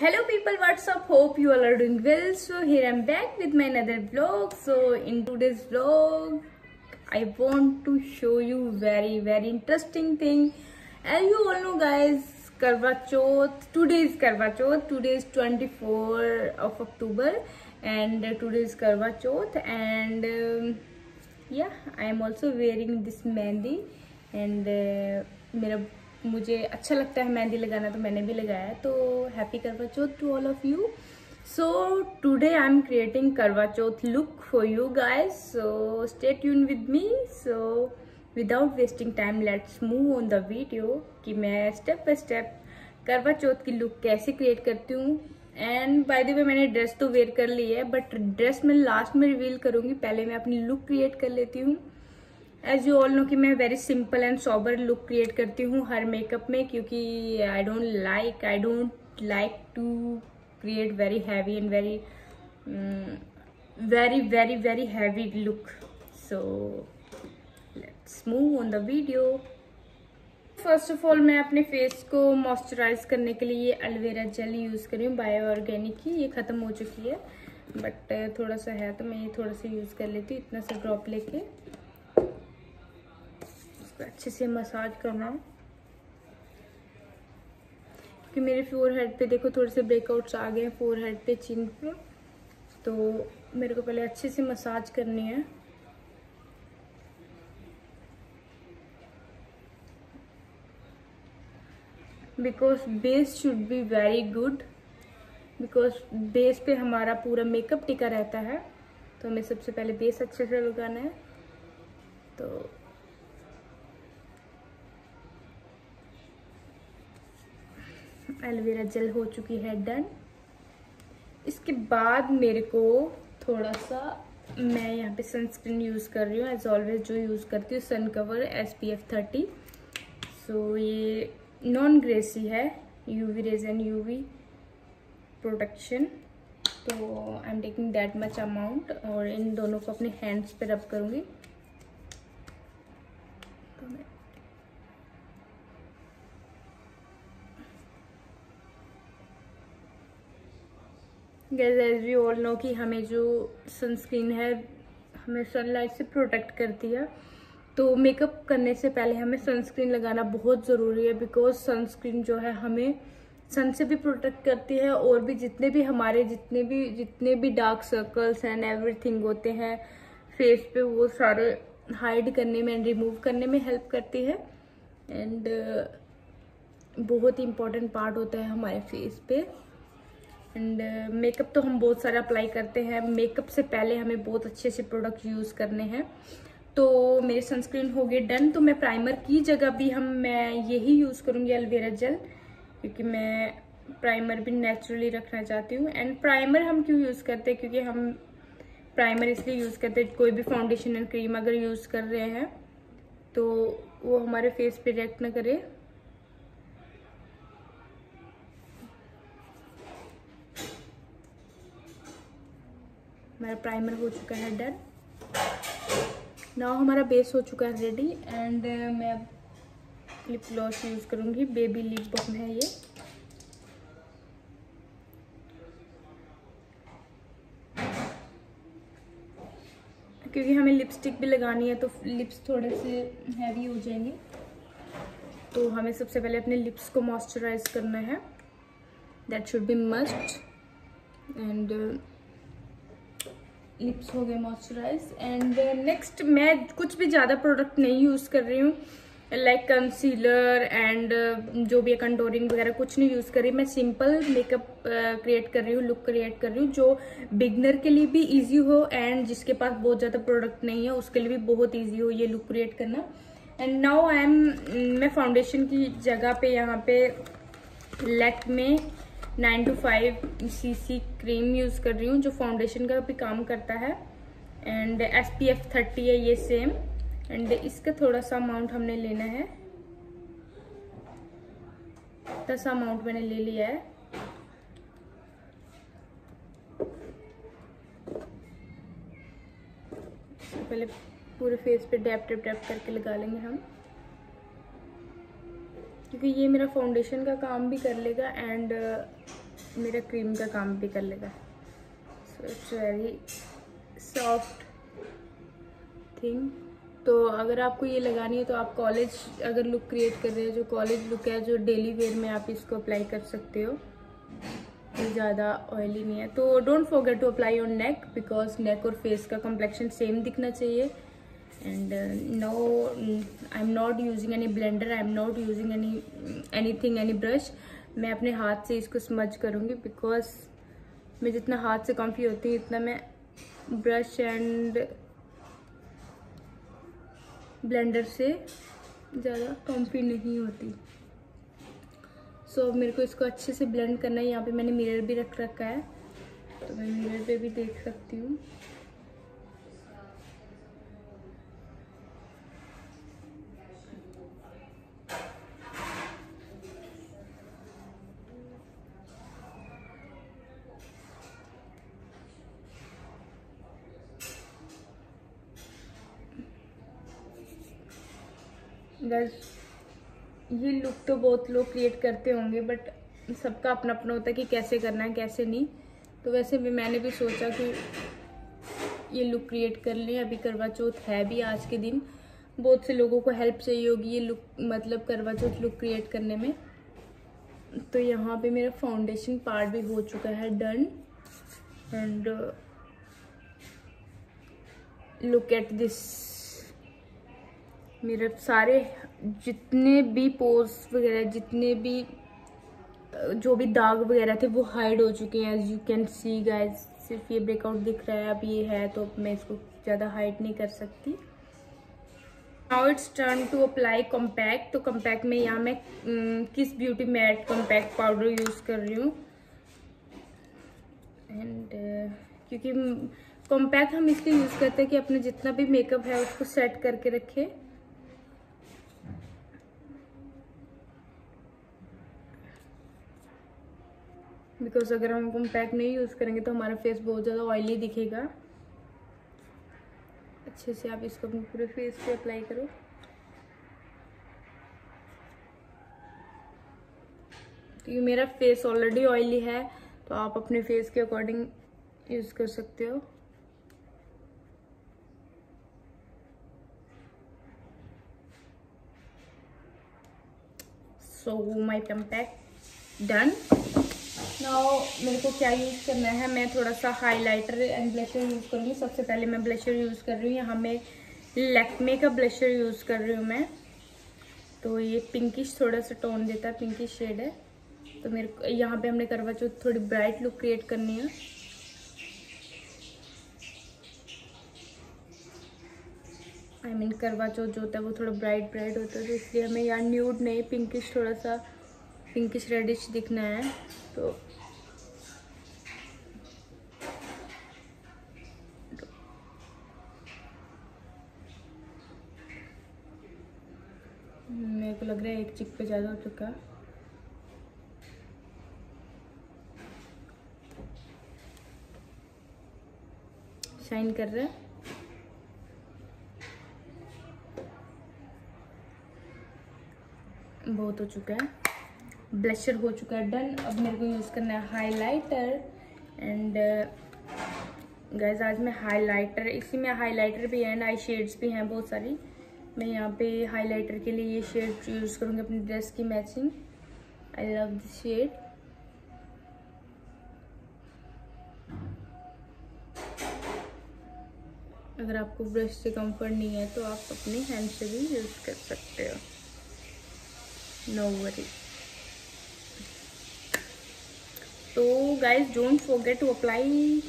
Hello people, what's up? Hope you all are doing well. So here I'm back with my another vlog. So in today's vlog I want to show you very interesting thing. As you all know guys, Karwa Chauth. Today is Karwa Chauth. Today is 24 of October and today is Karwa Chauth and yeah, I am also wearing this mehndi and मुझे अच्छा लगता है मेहंदी लगाना, तो मैंने भी लगाया. तो happy Karva Chauth to all of you. So today I am creating Karva Chauth look for you guys. So stay tune with me. So without wasting time let's move on the video कि मैं स्टेप बाय स्टेप करवा चौथ की look कैसे create करती हूँ. And by the way मैंने dress तो where कर ली है, बट ड्रेस मैं लास्ट में रिवील करूंगी. पहले मैं अपनी लुक क्रिएट कर लेती हूँ. एज यू ऑल नो कि मैं very simple and sober look create करती हूँ हर मेकअप में, क्योंकि I don't like to create very heavy and very heavy look. So let's move on the video. First of all मैं अपने face को मॉइस्चराइज करने के लिए एलोवेरा जेल यूज कर रही हूँ, बायो ऑर्गेनिक की. ये खत्म हो चुकी है बट थोड़ा सा है तो मैं ये थोड़ा सा यूज कर लेती हूँ. इतना सा ड्रॉप लेके अच्छे से मसाज करना, क्योंकि मेरे फोरहेड पे देखो थोड़े से ब्रेकआउट्स आ गए हैं, फोरहेड पे, चिन पे. तो मेरे को पहले अच्छे से मसाज करनी है. Because base should be very good, because base पे हमारा पूरा मेकअप टिका रहता है. तो हमें सबसे पहले बेस अच्छे से लगाना है. तो एलोवेरा जेल हो चुकी है डन. इसके बाद मेरे को थोड़ा सा, मैं यहाँ पे सनस्क्रीन यूज़ कर रही हूँ एज ऑलवेज जो यूज़ करती हूँ, सन कवर SPF 30. सो ये नॉन ग्रेसी है, UV rays and UV protection. तो I am taking that much amount और इन दोनों को अपने हैंड्स पे रब करूँगी. तो मैं guys as we all know कि हमें जो सनस्क्रीन है हमें सनलाइट से प्रोटेक्ट करती है. तो मेकअप करने से पहले हमें सनस्क्रीन लगाना बहुत ज़रूरी है, बिकॉज सनस्क्रीन जो है हमें सन से भी प्रोटेक्ट करती है और भी जितने भी डार्क सर्कल्स एंड एवरीथिंग होते हैं फेस पे, वो सारे हाइड करने में एंड रिमूव करने में हेल्प करती है. एंड बहुत ही इम्पोर्टेंट पार्ट होता है हमारे फेस पे. एंड मेकअप तो हम बहुत सारा अप्लाई करते हैं. मेकअप से पहले हमें बहुत अच्छे से प्रोडक्ट यूज़ करने हैं. तो मेरे सनस्क्रीन हो गए डन. तो मैं प्राइमर की जगह भी मैं यही यूज़ करूँगी एलोवेरा जेल, क्योंकि मैं प्राइमर भी नेचुरली रखना चाहती हूँ. एंड प्राइमर हम क्यों यूज़ करते हैं, क्योंकि हम प्राइमर इसलिए यूज़ करते हैं, कोई भी फाउंडेशन एंड क्रीम अगर यूज़ कर रहे हैं तो वो हमारे फेस पे रिएक्ट ना करे. हमारा प्राइमर हो चुका है डन. नाउ हमारा बेस हो चुका है रेडी. एंड मैं अब लिप ग्लॉस यूज़ करूँगी. बेबी लिप बाम है ये. क्योंकि हमें लिपस्टिक भी लगानी है तो लिप्स थोड़े से हैवी हो जाएंगे. तो हमें सबसे पहले अपने लिप्स को मॉइस्चराइज करना है. That should be must. And lips हो गए मॉइस्चराइज. एंड नेक्स्ट मैं कुछ भी ज़्यादा प्रोडक्ट नहीं यूज़ कर रही हूँ, लाइक कंसीलर एंड जो भी कंटूरिंग वगैरह कुछ नहीं यूज़ कर रही. मैं सिंपल मेकअप क्रिएट कर रही हूँ, लुक क्रिएट कर रही हूँ, जो बिगनर के लिए भी इजी हो एंड जिसके पास बहुत ज़्यादा प्रोडक्ट नहीं है उसके लिए भी बहुत इजी हो ये लुक क्रिएट करना. एंड नाउ मैं फाउंडेशन की जगह पे यहाँ पे लैक्मे 925cc क्रीम यूज़ कर रही हूँ, जो फाउंडेशन का भी काम करता है. एंड SPF 30 है ये सेम. एंड इसका थोड़ा सा अमाउंट हमने लेना है. 10 अमाउंट मैंने ले लिया है. पहले पूरे फेस पे डैप करके लगा लेंगे हम, क्योंकि ये मेरा फाउंडेशन का काम भी कर लेगा एंड मेरा क्रीम का काम भी कर लेगा। So it's very soft thing. तो अगर आपको ये लगानी है तो आप कॉलेज अगर लुक क्रिएट कर रहे हैं, जो कॉलेज लुक है, जो डेली वेयर में आप इसको अप्लाई कर सकते हो। ये ज़्यादा ऑयली नहीं है। तो don't forget to apply on neck, because neck और फेस का कॉम्प्लेक्शन सेम दिखना चाहिए। And no, I am not using any blender, I am not using anything, any brush. मैं अपने हाथ से इसको स्मज करूँगी, बिकॉज मैं जितना हाथ से कॉम्फी होती हूँ इतना मैं ब्रश एंड ब्लेंडर से ज़्यादा कॉम्फी नहीं होती। सो अब मेरे को इसको अच्छे से ब्लेंड करना है। यहाँ पे मैंने मिरर भी रख रखा है, तो मैं मिरर पे भी देख सकती हूँ। गाइस, ये लुक तो बहुत लोग क्रिएट करते होंगे, बट सबका अपना अपना होता है कि कैसे करना है कैसे नहीं। तो वैसे भी मैंने भी सोचा कि ये लुक क्रिएट कर लें। अभी करवा चौथ है भी आज के दिन, बहुत से लोगों को हेल्प चाहिए होगी ये लुक, मतलब करवा चौथ लुक क्रिएट करने में। तो यहाँ पे मेरा फाउंडेशन पार्ट भी हो चुका है done. And look at this, मेरे सारे जितने भी पोर्स वगैरह, जितने भी जो भी दाग वगैरह थे वो हाइड हो चुके हैं। As you can see guys, सिर्फ ये ब्रेकआउट दिख रहा है, अब ये है तो मैं इसको ज़्यादा हाइड नहीं कर सकती। Now it's turn to apply compact. तो कॉम्पैक्ट में यहाँ मैं Kiss beauty matte compact powder use कर रही हूँ। एंड क्योंकि कॉम्पैक्ट हम इसलिए यूज़ करते हैं कि अपने जितना भी मेकअप है उसको सेट करके रखे। बिकॉज अगर हम कॉम्पैक्ट नहीं यूज़ करेंगे तो हमारा फेस बहुत ज़्यादा ऑयली दिखेगा। अच्छे से आप इसको अपने पूरे फेस पे अप्लाई करो। क्योंकि मेरा फेस ऑलरेडी ऑयली है, तो आप अपने फेस के अकॉर्डिंग यूज़ कर सकते हो। सो माई कॉम्पैक्ट डन। नाउ मेरे को क्या यूज़ करना है, मैं थोड़ा सा हाइलाइटर एंड ब्लशर यूज़ करूँगी। सबसे पहले मैं ब्लशर यूज़ कर रही हूँ। यहाँ मैं लैक्मे का ब्लशर यूज़ कर रही हूँ मैं। तो ये पिंकिश थोड़ा सा टोन देता है, पिंकिश शेड है। तो मेरे को यहाँ पे हमने करवा चौथ थोड़ी ब्राइट लुक क्रिएट करनी है। आई मीन करवा चौथ जो होता है वो थोड़ा ब्राइट ब्राइट होता है, तो इसलिए हमें यहाँ न्यूड नहीं, पिंकिश, थोड़ा सा पिंकिश रेडिश दिखना है। तो मेरे को लग रहा है एक चिक पे ज़्यादा हो चुका। शाइन कर रहा है। बहुत हो चुका है। ब्लशर हो चुका है डन। अब मेरे को यूज़ करना है हाइलाइटर। एंड गाइज आज मैं हाइलाइटर, इसी में हाइलाइटर भी है एंड आई शेड्स भी हैं बहुत सारी। मैं यहाँ पे हाइलाइटर के लिए ये शेड यूज़ करूँगी अपनी ड्रेस की matching. I love this shade. अगर आपको ब्रश से कंफर्ट नहीं है तो आप अपने हैंड से भी यूज़ कर सकते हो, नो वरी। तो guys don't forget to apply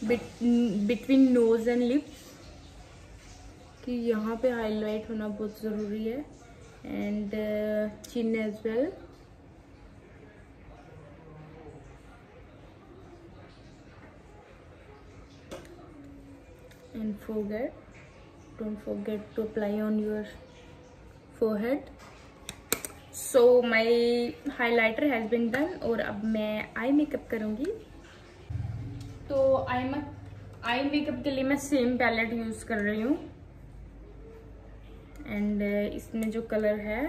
between nose and lips, कि यहाँ पे हाईलाइट होना बहुत ज़रूरी है। And chin as well. And don't forget to apply on your forehead. So my highlighter has been done और अब मैं आई मेकअप करूँगी। तो आई मेकअप के लिए मैं सेम पैलेट यूज़ कर रही हूँ। एंड इसमें जो कलर है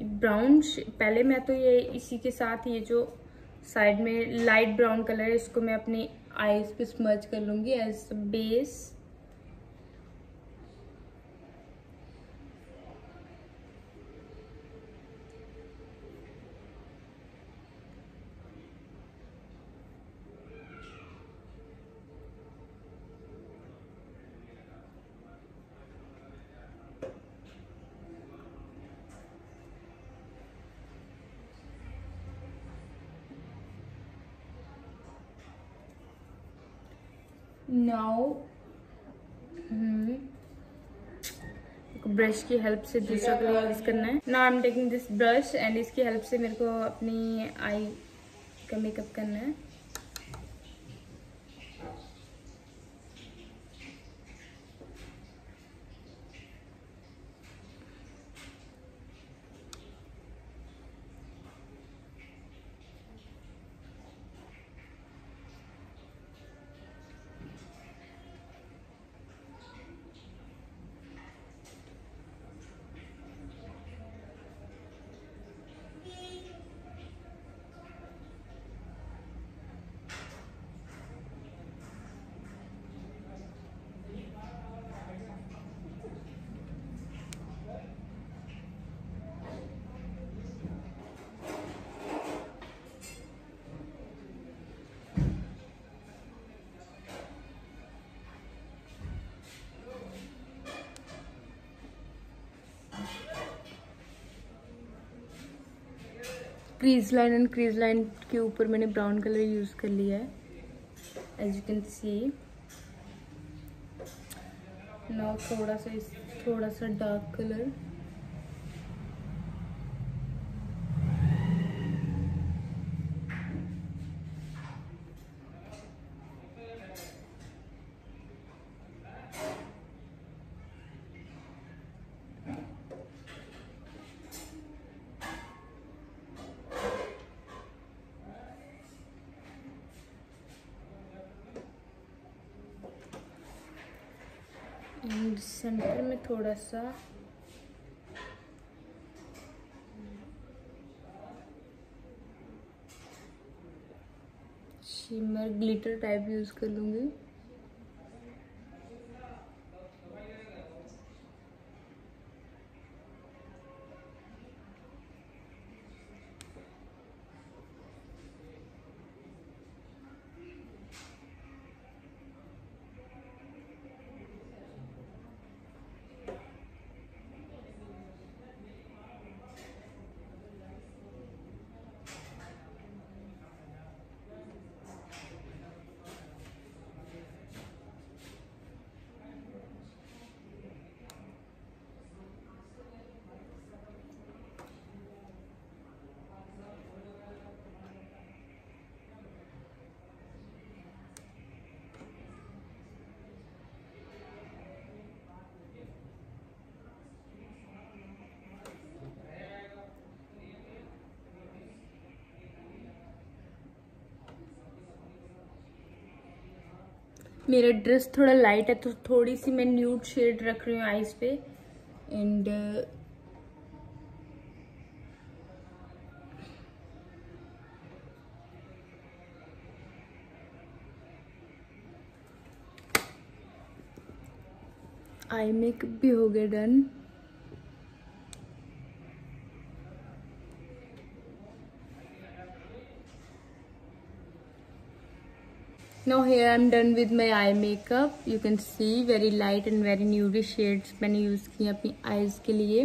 ब्राउन, पहले मैं तो ये इसी के साथ ये जो साइड में लाइट ब्राउन कलर है इसको मैं अपनी आईज पे स्मर्च कर लूँगी एज बेस। नाउ ब्रश की हेल्प से दूसरा कलर यूज करना है। Now I am taking this brush and इसकी हेल्प से मेरे को अपनी आई का मेकअप करना है। Crease line and crease line के ऊपर मैंने ब्राउन कलर यूज कर लिया है as you can see. Now थोड़ा सा डार्क कलर। एंड सेंटर में थोड़ा सा शिमर ग्लिटर टाइप यूज कर लूंगी। मेरा ड्रेस थोड़ा लाइट है तो थोड़ी सी मैं न्यूड शेड रख रही हूँ आईज पे एंड आई मेकअप भी हो गया done. Now here I'm done with my eye makeup. You can see very light and very nude shades मैंने यूज़ की अपनी eyes के लिए।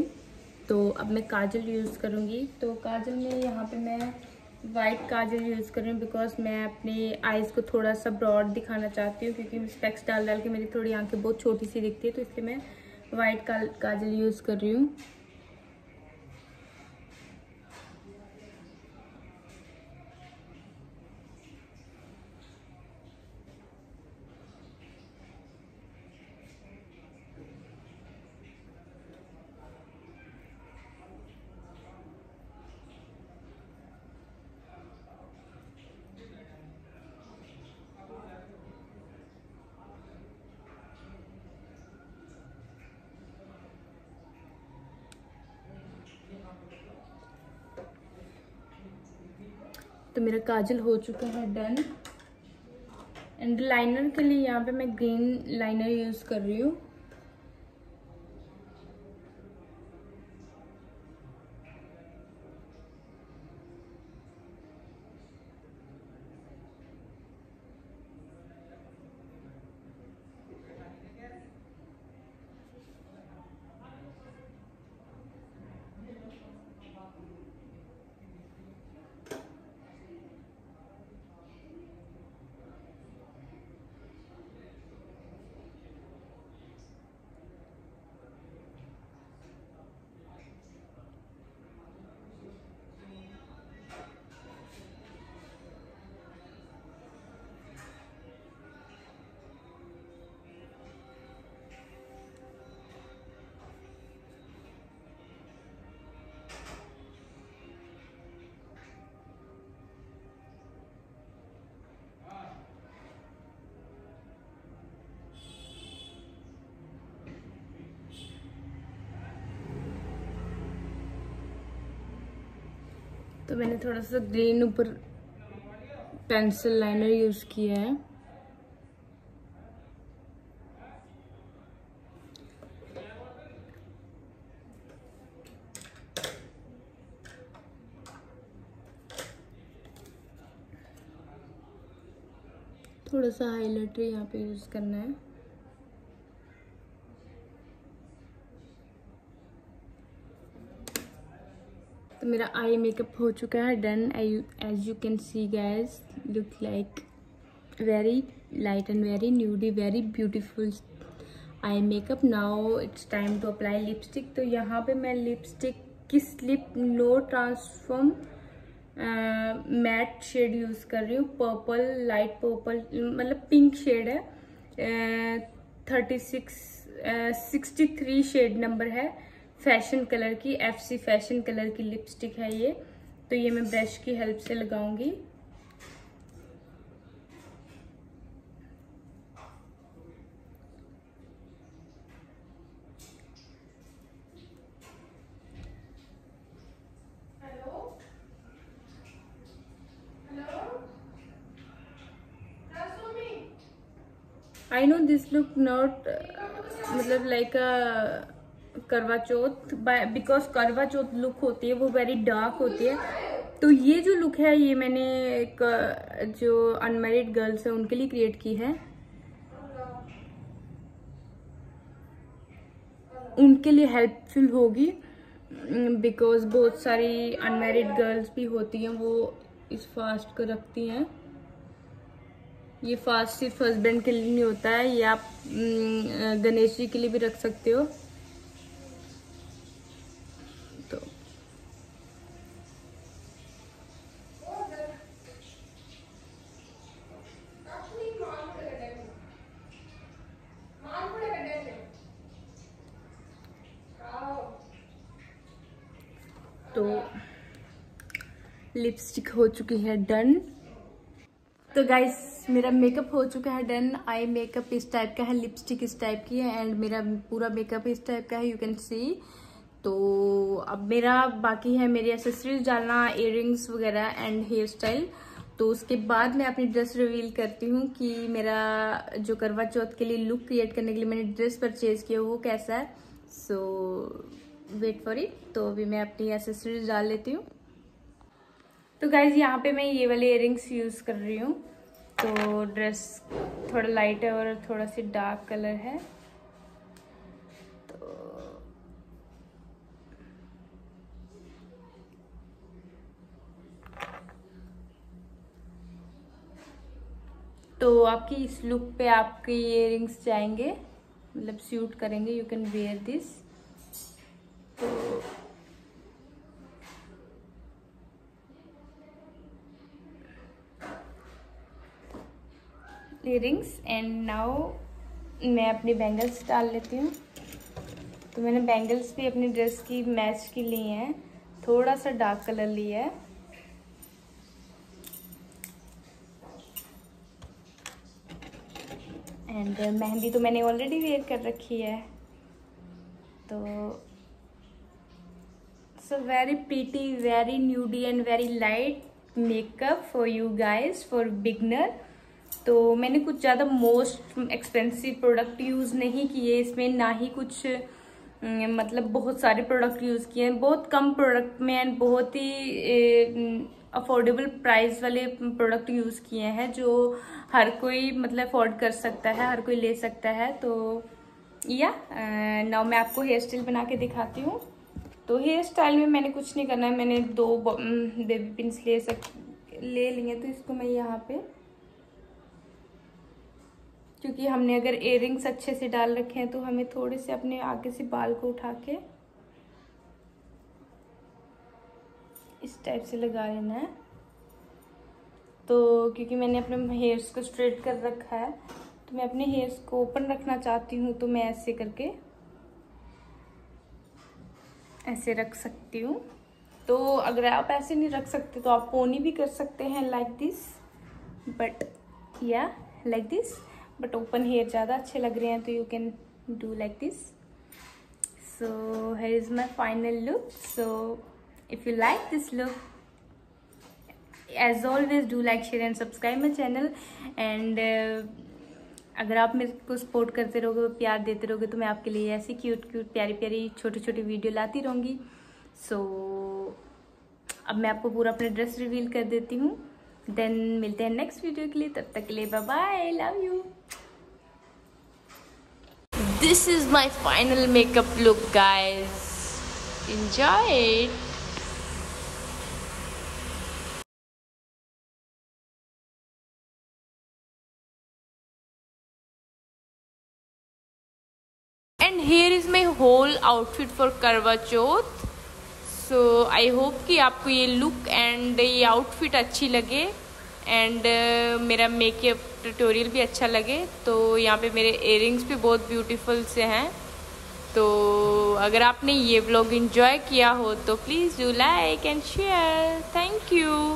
तो अब मैं काजल यूज़ करूँगी। तो काजल में यहाँ पे मैं वाइट काजल यूज़ कर रही हूँ बिकॉज मैं अपने आईज़ को थोड़ा सा ब्रॉड दिखाना चाहती हूँ क्योंकि स्पेक्स डाल डाल के मेरी थोड़ी आंखें बहुत छोटी सी दिखती है, तो इसलिए मैं वाइट काजल यूज़ कर रही हूँ। तो मेरा काजल हो चुका है डन। एंड लाइनर के लिए यहाँ पे मैं ग्रीन लाइनर यूज़ कर रही हूँ। तो मैंने थोड़ा सा ग्रीन ऊपर पेंसिल लाइनर यूज़ किया है। थोड़ा सा हाइलाइटर यहाँ पे यूज़ करना है। तो मेरा आई मेकअप हो चुका है done. As you can see guys, look like very light and very nudie, very beautiful eye makeup. Now it's time to apply lipstick. तो यहाँ पे मैं lipstick kiss lip no transform matte shade use कर रही हूँ। Purple, light purple, मतलब pink shade है। 63 shade number है। फैशन कलर की, FC फैशन कलर की लिपस्टिक है ये। तो ये मैं ब्रश की हेल्प से लगाऊंगी। I know this look not मतलब लाइक अ करवा चौथ, बिकॉज करवा चौथ लुक होती है वो वेरी डार्क होती है। तो ये जो लुक है ये मैंने एक जो अनमैरिड गर्ल्स है उनके लिए क्रिएट की है। उनके लिए हेल्पफुल होगी बिकॉज बहुत सारी अनमैरिड गर्ल्स भी होती हैं, वो इस फास्ट को रखती हैं। ये फास्ट सिर्फ हस्बैंड के लिए नहीं होता है, ये आप गणेश जी के लिए भी रख सकते हो। तो लिपस्टिक हो चुकी है डन। तो गाइस मेरा मेकअप हो चुका है डन। आई मेकअप इस टाइप का है, लिपस्टिक इस टाइप की है, एंड मेरा पूरा मेकअप इस टाइप का है, यू कैन सी। तो अब मेरा बाकी है मेरी एक्सेसरीज डालना, इयररिंग्स वगैरह एंड हेयर स्टाइल। तो उसके बाद मैं अपनी ड्रेस रिवील करती हूँ कि मेरा जो करवा चौथ के लिए लुक क्रिएट करने के लिए मैंने ड्रेस परचेज किया वो कैसा है। सो वेट फॉर इट। तो अभी मैं अपनी एक्सेसरीज डाल लेती हूँ। तो गाइज यहाँ पे मैं ये वाले इयररिंग्स यूज़ कर रही हूँ। तो ड्रेस थोड़ा लाइट है और थोड़ा सी डार्क कलर है। तो आपकी इस लुक पे आपके इयररिंग्स जाएंगे, मतलब सूट करेंगे। You can wear this. तो इयररिंग्स एंड नाउ मैं अपनी बैंगल्स डाल लेती हूँ। तो मैंने बैंगल्स भी अपनी ड्रेस की मैच की ली हैं, थोड़ा सा डार्क कलर लिया है। एंड मेहंदी तो मैंने ऑलरेडी वेयर कर रखी है। तो so very pretty, very nudie and very light makeup for you guys for beginner. तो मैंने कुछ ज़्यादा मोस्ट एक्सपेंसिव प्रोडक्ट यूज़ नहीं किए इसमें, ना ही कुछ मतलब बहुत सारे प्रोडक्ट यूज़ किए हैं। बहुत कम प्रोडक्ट में एंड बहुत ही अफोर्डेबल प्राइस वाले प्रोडक्ट यूज़ किए हैं जो हर कोई मतलब अफोर्ड कर सकता है, हर कोई ले सकता है। तो या नाउ मैं आपको हेयर स्टाइल बना के दिखाती हूँ। तो हेयर स्टाइल में मैंने कुछ नहीं करना है, मैंने 2 बेबी पिन्स ले लिए। तो इसको मैं यहाँ पे, क्योंकि हमने अगर इयररिंग्स अच्छे से डाल रखे हैं तो हमें थोड़े से अपने आगे से बाल को उठा के इस टाइप से लगा लेना है। तो क्योंकि मैंने अपने हेयर्स को स्ट्रेट कर रखा है तो मैं अपने हेयर्स को ओपन रखना चाहती हूँ, तो मैं ऐसे करके ऐसे रख सकती हूँ। तो अगर आप ऐसे नहीं रख सकते तो आप पोनी भी कर सकते हैं लाइक दिस, बट या like this. But open hair ज़्यादा अच्छे लग रहे हैं तो you can do like this. So here is my final look. So if you like this look, as always do like, share and subscribe my channel। and अगर आप मेरे को सपोर्ट करते रहोगे, प्यार देते रहोगे, तो मैं आपके लिए ऐसी क्यूट प्यारी प्यारी छोटी छोटी वीडियो लाती रहूँगी। सो अब मैं आपको पूरा अपना ड्रेस रिवील कर देती हूँ। देन मिलते हैं नेक्स्ट वीडियो के लिए, तब तक के लिए bye bye, love you. This is my final makeup look guys, enjoy it. And here is my whole outfit for करवा चौथ। So I hope कि आपको ये लुक एंड ये आउटफिट अच्छी लगे एंड मेरा मेकअप ट्यूटोरियल भी अच्छा लगे। तो यहाँ पे मेरे इयररिंग्स भी बहुत ब्यूटीफुल से हैं। तो अगर आपने ये व्लॉग एंजॉय किया हो तो please do like and share. Thank you.